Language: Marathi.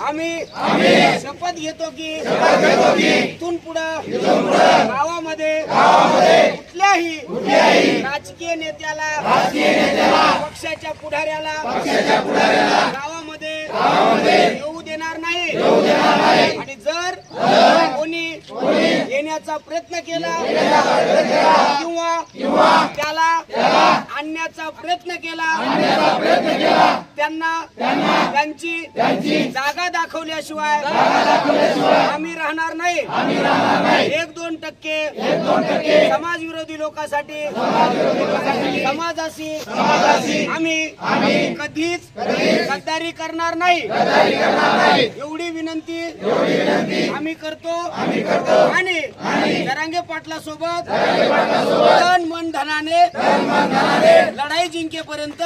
आम्ही शपथ घेतो की इथून पुढे गावामध्ये कुठल्याही राजकीय नेत्याला पक्षाच्या पुढाऱ्याला गावामध्ये येऊ देणार नाही आणि जर कोणी येण्याचा प्रयत्न केला किंवा त्याला आणण्याचा प्रयत्न केला त्यांना त्यांची जागा दाखवल्याशिवाय आम्ही राहणार नाही। 1-2% समाजविरोधी लोकांसाठी समाजाशी आम्ही कधीच गद्दारी करणार नाही एवढी विनंती आम्ही करतो आणि जरांगे पाटला सोबत तन मन धनाने लढाई जिंकेपर्यंत